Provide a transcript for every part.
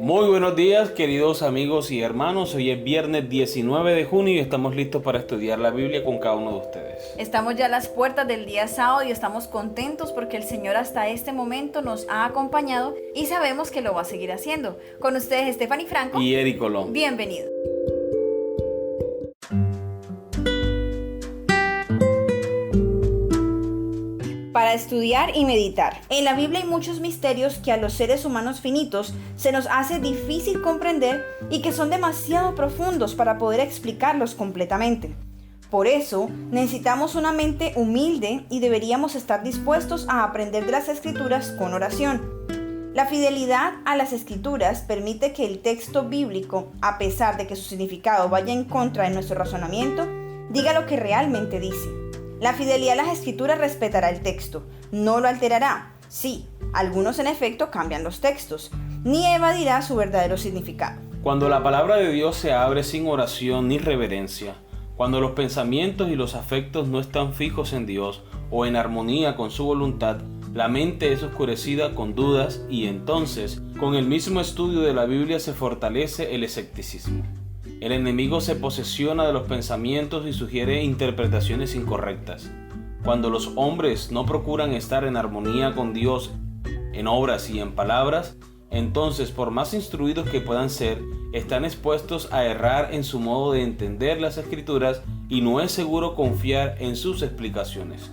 Muy buenos días, queridos amigos y hermanos. Hoy es viernes 19 de junio y estamos listos para estudiar la Biblia con cada uno de ustedes. Estamos ya a las puertas del día sábado y estamos contentos porque el Señor hasta este momento nos ha acompañado y sabemos que lo va a seguir haciendo. Con ustedes, Stephanie Franco Y Eric Colón. Bienvenido. Para estudiar y meditar. En la Biblia hay muchos misterios que a los seres humanos finitos se nos hace difícil comprender y que son demasiado profundos para poder explicarlos completamente. Por eso, necesitamos una mente humilde y deberíamos estar dispuestos a aprender de las Escrituras con oración. La fidelidad a las Escrituras permite que el texto bíblico, a pesar de que su significado vaya en contra de nuestro razonamiento, diga lo que realmente dice. La fidelidad a las Escrituras respetará el texto, no lo alterará. Sí, algunos en efecto cambian los textos, ni evadirá su verdadero significado. Cuando la palabra de Dios se abre sin oración ni reverencia, cuando los pensamientos y los afectos no están fijos en Dios o en armonía con su voluntad, la mente es oscurecida con dudas y entonces, con el mismo estudio de la Biblia se fortalece el escepticismo. El enemigo se posesiona de los pensamientos y sugiere interpretaciones incorrectas. Cuando los hombres no procuran estar en armonía con Dios en obras y en palabras, entonces, por más instruidos que puedan ser, están expuestos a errar en su modo de entender las Escrituras y no es seguro confiar en sus explicaciones.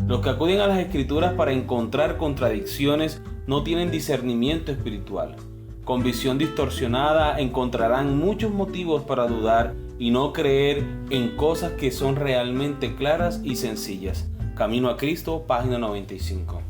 Los que acuden a las Escrituras para encontrar contradicciones no tienen discernimiento espiritual. Con visión distorsionada encontrarán muchos motivos para dudar y no creer en cosas que son realmente claras y sencillas. Camino a Cristo, página 95.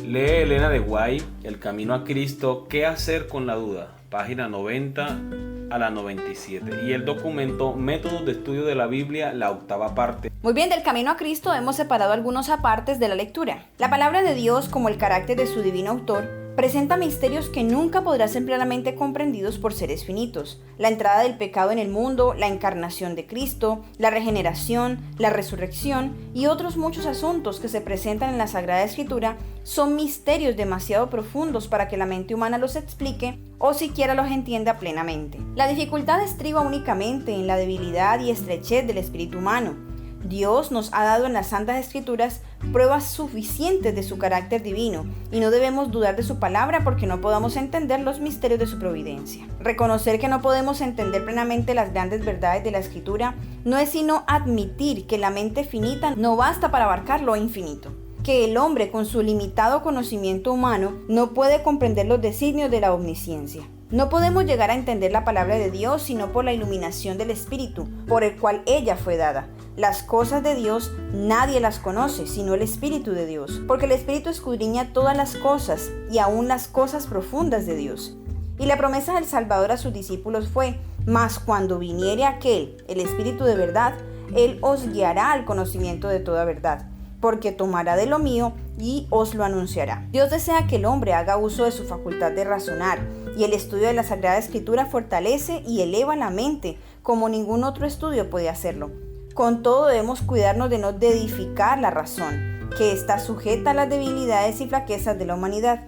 Lee Elena de White, El Camino a Cristo, ¿Qué hacer con la duda? Página 90 a la 97. Y el documento Métodos de Estudio de la Biblia, la octava parte. Muy bien, del Camino a Cristo hemos separado algunos apartes de la lectura. La palabra de Dios, como el carácter de su divino autor, presenta misterios que nunca podrán ser plenamente comprendidos por seres finitos. La entrada del pecado en el mundo, la encarnación de Cristo, la regeneración, la resurrección y otros muchos asuntos que se presentan en la Sagrada Escritura son misterios demasiado profundos para que la mente humana los explique o siquiera los entienda plenamente. La dificultad estriba únicamente en la debilidad y estrechez del espíritu humano. Dios nos ha dado en las Santas Escrituras pruebas suficientes de su carácter divino y no debemos dudar de su palabra porque no podamos entender los misterios de su providencia. Reconocer que no podemos entender plenamente las grandes verdades de la Escritura no es sino admitir que la mente finita no basta para abarcar lo infinito, que el hombre con su limitado conocimiento humano no puede comprender los designios de la omnisciencia. No podemos llegar a entender la palabra de Dios sino por la iluminación del Espíritu, por el cual ella fue dada. Las cosas de Dios nadie las conoce, sino el Espíritu de Dios, porque el Espíritu escudriña todas las cosas y aún las cosas profundas de Dios. Y la promesa del Salvador a sus discípulos fue: mas cuando viniere aquel, el Espíritu de verdad, Él os guiará al conocimiento de toda verdad, porque tomará de lo mío y os lo anunciará. Dios desea que el hombre haga uso de su facultad de razonar, y el estudio de la Sagrada Escritura fortalece y eleva la mente como ningún otro estudio puede hacerlo. Con todo debemos cuidarnos de no deedificar la razón, que está sujeta a las debilidades y flaquezas de la humanidad.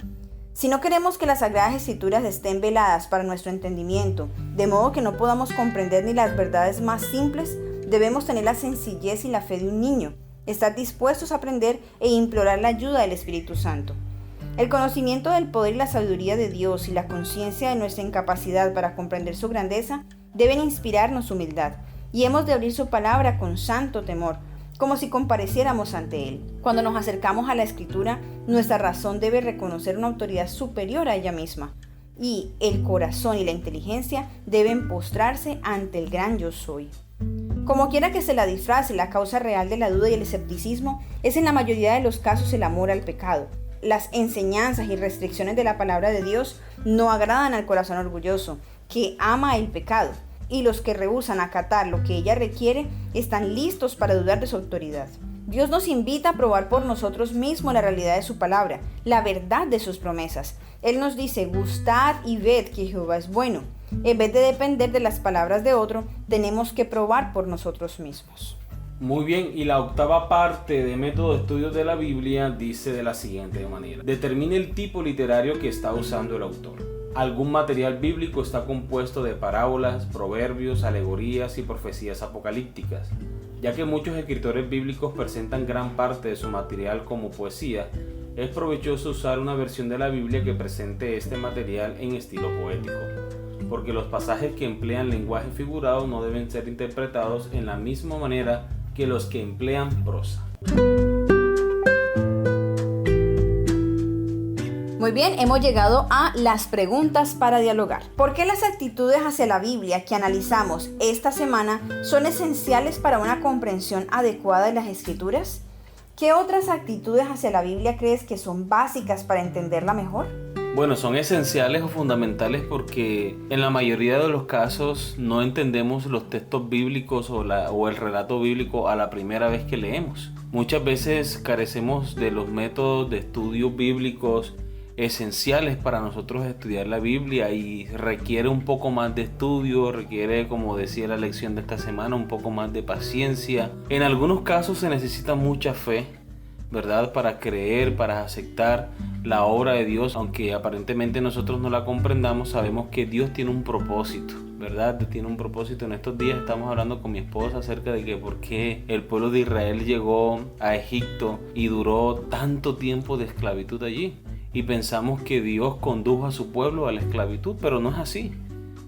Si no queremos que las Sagradas Escrituras estén veladas para nuestro entendimiento, de modo que no podamos comprender ni las verdades más simples, debemos tener la sencillez y la fe de un niño, estar dispuestos a aprender e implorar la ayuda del Espíritu Santo. El conocimiento del poder y la sabiduría de Dios y la conciencia de nuestra incapacidad para comprender su grandeza deben inspirarnos humildad, y hemos de abrir su palabra con santo temor, como si compareciéramos ante Él. Cuando nos acercamos a la Escritura, nuestra razón debe reconocer una autoridad superior a ella misma, y el corazón y la inteligencia deben postrarse ante el gran Yo Soy. Como quiera que se la disfrace, la causa real de la duda y el escepticismo es en la mayoría de los casos el amor al pecado. Las enseñanzas y restricciones de la palabra de Dios no agradan al corazón orgulloso, que ama el pecado, y los que rehúsan acatar lo que ella requiere están listos para dudar de su autoridad. Dios nos invita a probar por nosotros mismos la realidad de su palabra, la verdad de sus promesas. Él nos dice: gustad y ved que Jehová es bueno. En vez de depender de las palabras de otro, tenemos que probar por nosotros mismos. Muy bien, y la octava parte de método de estudios de la Biblia dice de la siguiente manera: determine el tipo literario que está usando el autor. Algún material bíblico está compuesto de parábolas, proverbios, alegorías y profecías apocalípticas. Ya que muchos escritores bíblicos presentan gran parte de su material como poesía, es provechoso usar una versión de la Biblia que presente este material en estilo poético, porque los pasajes que emplean lenguaje figurado no deben ser interpretados en la misma manera que los que emplean prosa. Muy bien, hemos llegado a las preguntas para dialogar. ¿Por qué las actitudes hacia la Biblia que analizamos esta semana son esenciales para una comprensión adecuada de las Escrituras? ¿Qué otras actitudes hacia la Biblia crees que son básicas para entenderla mejor? Bueno, son esenciales o fundamentales porque en la mayoría de los casos no entendemos los textos bíblicos o el relato bíblico a la primera vez que leemos. Muchas veces carecemos de los métodos de estudio bíblicos esenciales para nosotros estudiar la Biblia, y requiere un poco más de estudio, requiere, como decía la lección de esta semana, un poco más de paciencia. En algunos casos se necesita mucha fe, ¿verdad? Para creer, para aceptar la obra de Dios, aunque aparentemente nosotros no la comprendamos. Sabemos que Dios tiene un propósito, ¿verdad? Tiene un propósito. En estos días estamos hablando con mi esposa acerca de que por qué el pueblo de Israel llegó a Egipto y duró tanto tiempo de esclavitud allí. Y pensamos que Dios condujo a su pueblo a la esclavitud, pero no es así.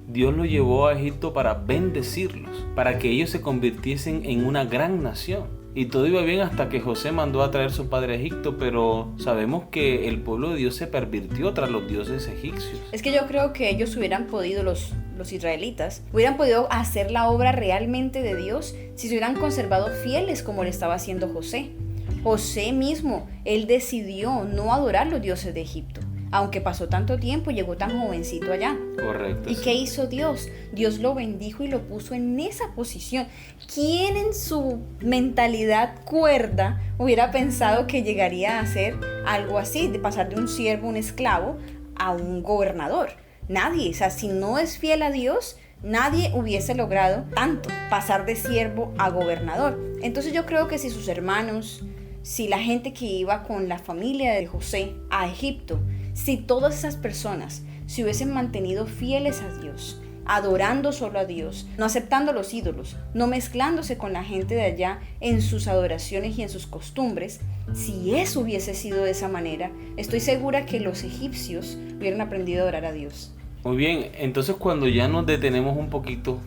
Dios los llevó a Egipto para bendecirlos, para que ellos se convirtiesen en una gran nación. Y todo iba bien hasta que José mandó a traer a su padre a Egipto, pero sabemos que el pueblo de Dios se pervirtió tras los dioses egipcios. Es que yo creo que ellos hubieran podido, los israelitas, hubieran podido hacer la obra realmente de Dios si se hubieran conservado fieles como le estaba haciendo José. José mismo, él decidió no adorar los dioses de Egipto, aunque pasó tanto tiempo y llegó tan jovencito allá. Correcto. ¿Y qué hizo Dios? Dios lo bendijo y lo puso en esa posición. ¿Quién en su mentalidad cuerda hubiera pensado que llegaría a hacer algo así, de pasar de un siervo, un esclavo, a un gobernador? Nadie. O sea, si no es fiel a Dios, nadie hubiese logrado tanto, pasar de siervo a gobernador. Entonces yo creo que si sus hermanos, si la gente que iba con la familia de José a Egipto, si todas esas personas se hubiesen mantenido fieles a Dios, adorando solo a Dios, no aceptando los ídolos, no mezclándose con la gente de allá en sus adoraciones y en sus costumbres, si eso hubiese sido de esa manera, estoy segura que los egipcios hubieran aprendido a adorar a Dios. Muy bien, entonces cuando ya nos detenemos un poquito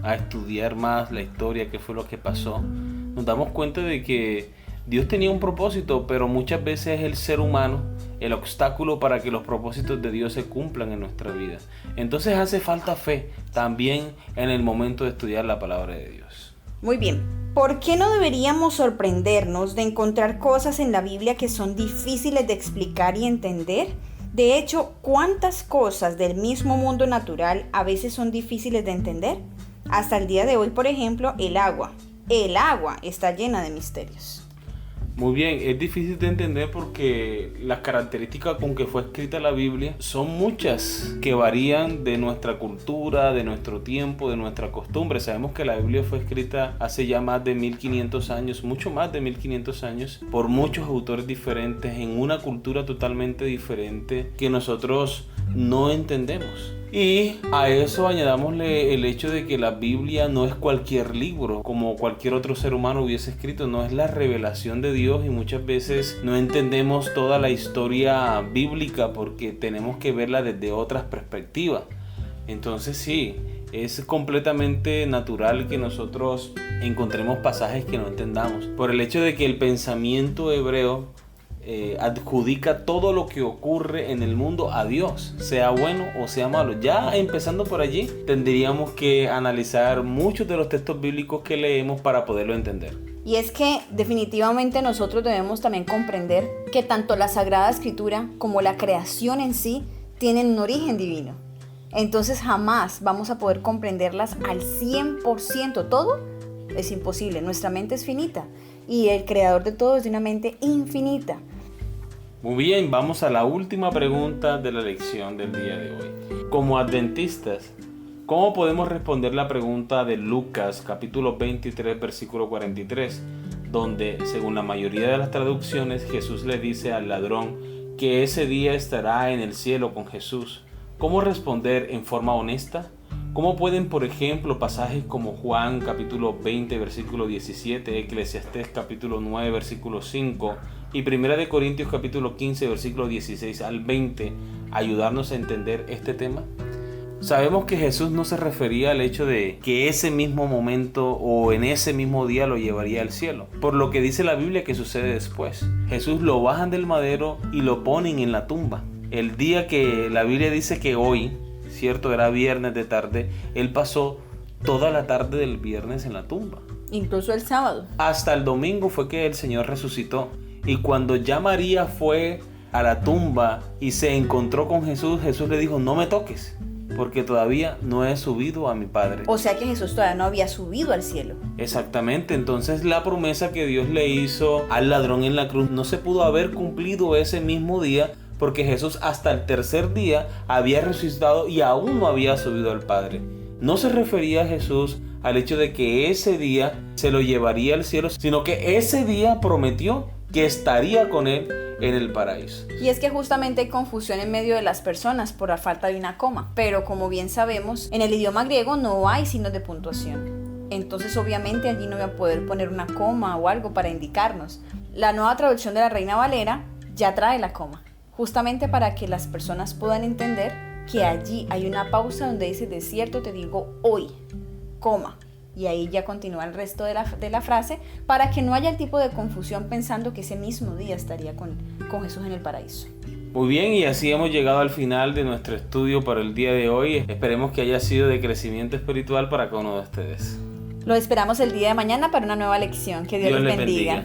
a estudiar más la historia, qué fue lo que pasó, nos damos cuenta de que Dios tenía un propósito, pero muchas veces es el ser humano el obstáculo para que los propósitos de Dios se cumplan en nuestra vida. Entonces hace falta fe también en el momento de estudiar la palabra de Dios. Muy bien. ¿Por qué no deberíamos sorprendernos de encontrar cosas en la Biblia que son difíciles de explicar y entender? De hecho, ¿cuántas cosas del mismo mundo natural a veces son difíciles de entender? Hasta el día de hoy, por ejemplo, el agua. El agua está llena de misterios. Muy bien, es difícil de entender porque las características con que fue escrita la Biblia son muchas, que varían de nuestra cultura, de nuestro tiempo, de nuestra costumbre. Sabemos que la Biblia fue escrita hace ya más de 1500 años, mucho más de 1500 años, por muchos autores diferentes, en una cultura totalmente diferente que nosotros no entendemos. Y a eso añadámosle el hecho de que la Biblia no es cualquier libro como cualquier otro ser humano hubiese escrito, no es la revelación de Dios, y muchas veces no entendemos toda la historia bíblica porque tenemos que verla desde otras perspectivas. Entonces sí, es completamente natural que nosotros encontremos pasajes que no entendamos, por el hecho de que el pensamiento hebreo adjudica todo lo que ocurre en el mundo a Dios, sea bueno o sea malo. Ya empezando por allí, tendríamos que analizar muchos de los textos bíblicos que leemos para poderlo entender. Y es que definitivamente nosotros debemos también comprender que tanto la Sagrada Escritura como la creación en sí tienen un origen divino. Entonces jamás vamos a poder comprenderlas al 100%. Todo es imposible, nuestra mente es finita y el creador de todo es de una mente infinita. Muy bien, vamos a la última pregunta de la lección del día de hoy. Como adventistas, ¿Cómo podemos responder la pregunta de Lucas capítulo 23 versículo 43, donde según la mayoría de las traducciones Jesús le dice al ladrón que ese día estará en el cielo con Jesús? ¿Cómo responder en forma honesta? ¿Cómo pueden, por ejemplo, pasajes como Juan capítulo 20 versículo 17, Eclesiastés capítulo 9 versículo 5 y Primera de Corintios capítulo 15 versículo 16 al 20 ayudarnos a entender este tema? Sabemos que Jesús no se refería al hecho de que ese mismo momento o en ese mismo día lo llevaría al cielo, por lo que dice la Biblia que sucede después. Jesús lo bajan del madero y lo ponen en la tumba. El día que la Biblia dice que hoy, cierto, era viernes de tarde, él pasó toda la tarde del viernes en la tumba. Incluso el sábado. Hasta el domingo fue que el Señor resucitó. Y cuando ya María fue a la tumba y se encontró con Jesús, Jesús le dijo: no me toques, porque todavía no he subido a mi Padre. O sea que Jesús todavía no había subido al cielo. Exactamente, entonces la promesa que Dios le hizo al ladrón en la cruz no se pudo haber cumplido ese mismo día, porque Jesús hasta el tercer día había resucitado y aún no había subido al Padre. No se refería a Jesús al hecho de que ese día se lo llevaría al cielo, sino que ese día prometió que estaría con él en el paraíso. Y es que justamente hay confusión en medio de las personas por la falta de una coma, pero como bien sabemos, en el idioma griego no hay signos de puntuación. Entonces obviamente allí no voy a poder poner una coma o algo para indicarnos. La nueva traducción de la Reina Valera ya trae la coma, justamente para que las personas puedan entender que allí hay una pausa donde dice: de cierto te digo hoy, coma. Y ahí ya continúa el resto de la frase, para que no haya el tipo de confusión pensando que ese mismo día estaría con Jesús en el paraíso. Muy bien, y así hemos llegado al final de nuestro estudio para el día de hoy. Esperemos que haya sido de crecimiento espiritual para cada uno de ustedes. Los esperamos el día de mañana para una nueva lección. Que Dios les bendiga.